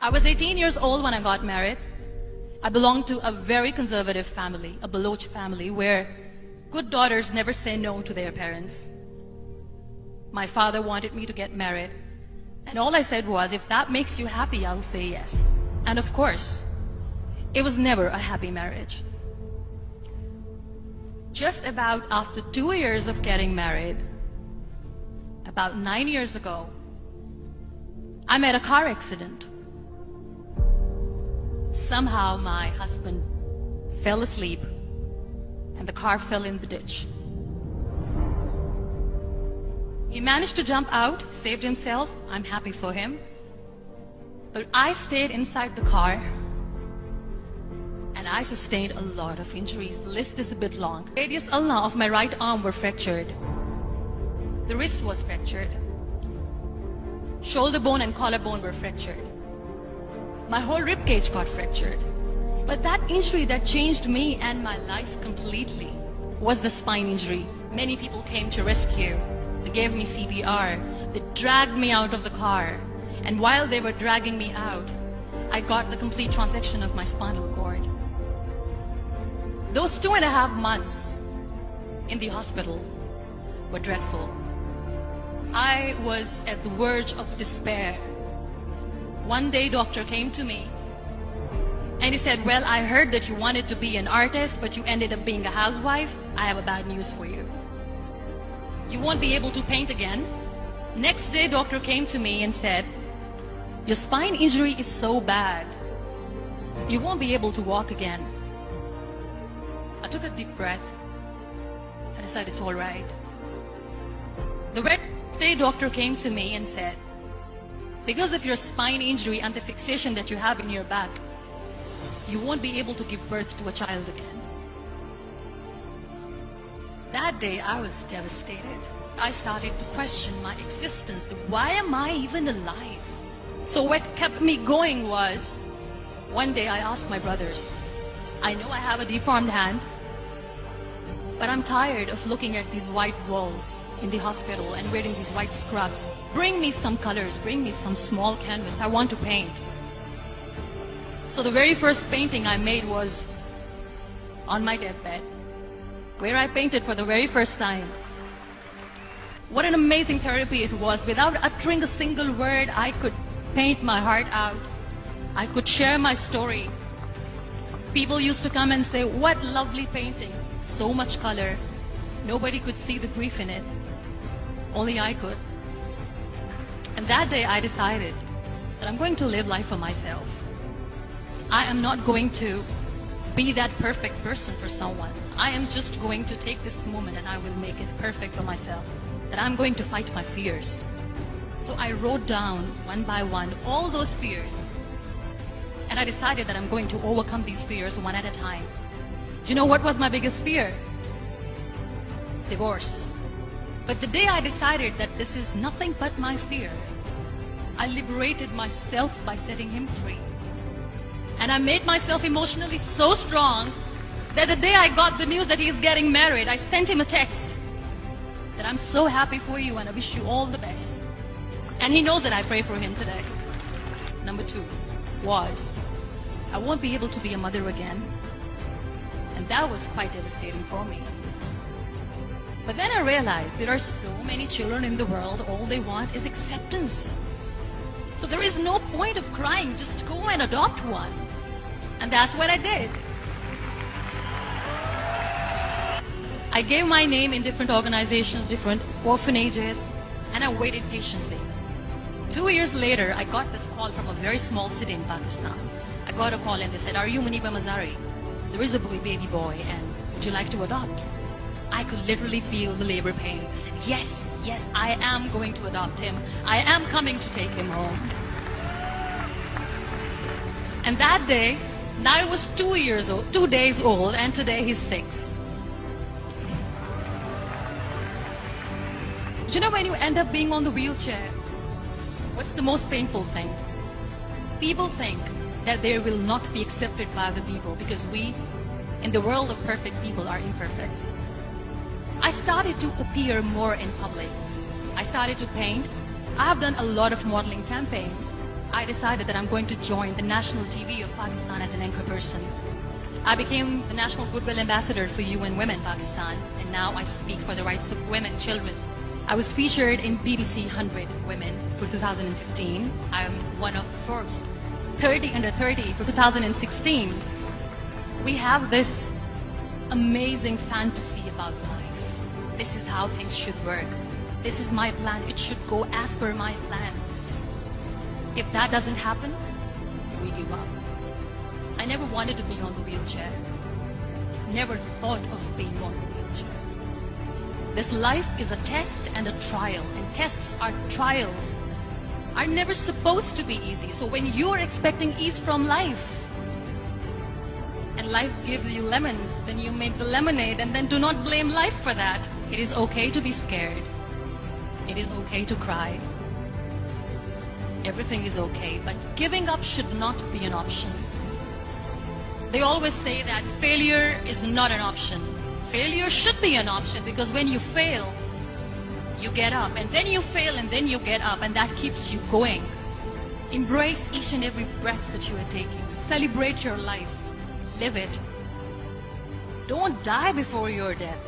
I was 18 years old when I got married. I belonged to a very conservative family, a Baloch family, where good daughters never say no to their parents. My father wanted me to get married, and all I said was, if that makes you happy, I'll say yes. And of course, it was never a happy marriage. Just about after 2 years of getting married, about 9 years ago, I met a car accident. Somehow my husband fell asleep and the car fell in the ditch. He managed to jump out, saved himself. I'm happy for him. But I stayed inside the car and I sustained a lot of injuries. The list is a bit long. Radius ulna of my right arm were fractured. The wrist was fractured. Shoulder bone and collarbone were fractured. My whole rib cage got fractured. But that injury that changed me and my life completely was the spine injury. Many people came to rescue. They gave me CPR. They dragged me out of the car. And while they were dragging me out, I got the complete transection of my spinal cord. Those 2.5 months in the hospital were dreadful. I was at the verge of despair. One day, doctor came to me and he said, well, I heard that you wanted to be an artist, but you ended up being a housewife. I have a bad news for you. You won't be able to paint again. Next day, doctor came to me and said, your spine injury is so bad, you won't be able to walk again. I took a deep breath and I said, it's all right. The next day, doctor came to me and said, because of your spine injury and the fixation that you have in your back, you won't be able to give birth to a child again. That day, I was devastated. I started to question my existence. Why am I even alive? So what kept me going was, one day I asked my brothers, I know I have a deformed hand, but I'm tired of looking at these white walls in the hospital and wearing these white scrubs. Bring me some colors, bring me some small canvas. I want to paint. So the very first painting I made was on my deathbed, where I painted for the very first time. What an amazing therapy it was. Without uttering a single word, I could paint my heart out. I could share my story. People used to come and say, what lovely painting. So much color. Nobody could see the grief in it. Only I could. And that day I decided that I'm going to live life for myself. I am not going to be that perfect person for someone. I am just going to take this moment and I will make it perfect for myself. That I'm going to fight my fears. So I wrote down one by one all those fears. And I decided that I'm going to overcome these fears one at a time. Do you know what was my biggest fear? Divorce. But the day I decided that this is nothing but my fear, I liberated myself by setting him free. And I made myself emotionally so strong that the day I got the news that he's getting married, I sent him a text that I'm so happy for you and I wish you all the best. And he knows that I pray for him today. Number 2 was, I won't be able to be a mother again. And that was quite devastating for me. But then I realized there are so many children in the world, all they want is acceptance. So there is no point of crying, just go and adopt one. And that's what I did. I gave my name in different organizations, different orphanages, and I waited patiently. 2 years later, I got this call from a very small city in Pakistan. I got a call and they said, are you Muniba Mazari? There is a baby boy and would you like to adopt? I could literally feel the labor pain. I said, yes, yes, I am going to adopt him. I am coming to take him home. And that day, Niall was 2 days old, and today he's 6. Do you know when you end up being on the wheelchair, what's the most painful thing? People think that they will not be accepted by the people because we, in the world of perfect people, are imperfect. I started to appear more in public. I started to paint. I have done a lot of modeling campaigns. I decided that I'm going to join the national TV of Pakistan as an anchor person. I became the National Goodwill Ambassador for UN Women Pakistan, and now I speak for the rights of women, children. I was featured in BBC 100 Women for 2015. I am one of Forbes 30 under 30 for 2016. We have this amazing fantasy about life. This is how things should work. This is my plan. It should go as per my plan. If that doesn't happen, we give up. I never wanted to be on the wheelchair. Never thought of being on the wheelchair. This life is a test and a trial, and tests are trials are never supposed to be easy. So when you're expecting ease from life, and life gives you lemons, then you make the lemonade, and then do not blame life for that. It is okay to be scared. It is okay to cry. Everything is okay, but giving up should not be an option. They always say that failure is not an option. Failure should be an option, because when you fail, you get up, and then you fail, and then you get up, and that keeps you going. Embrace each and every breath that you are taking. Celebrate your life. Live it. Don't die before your death.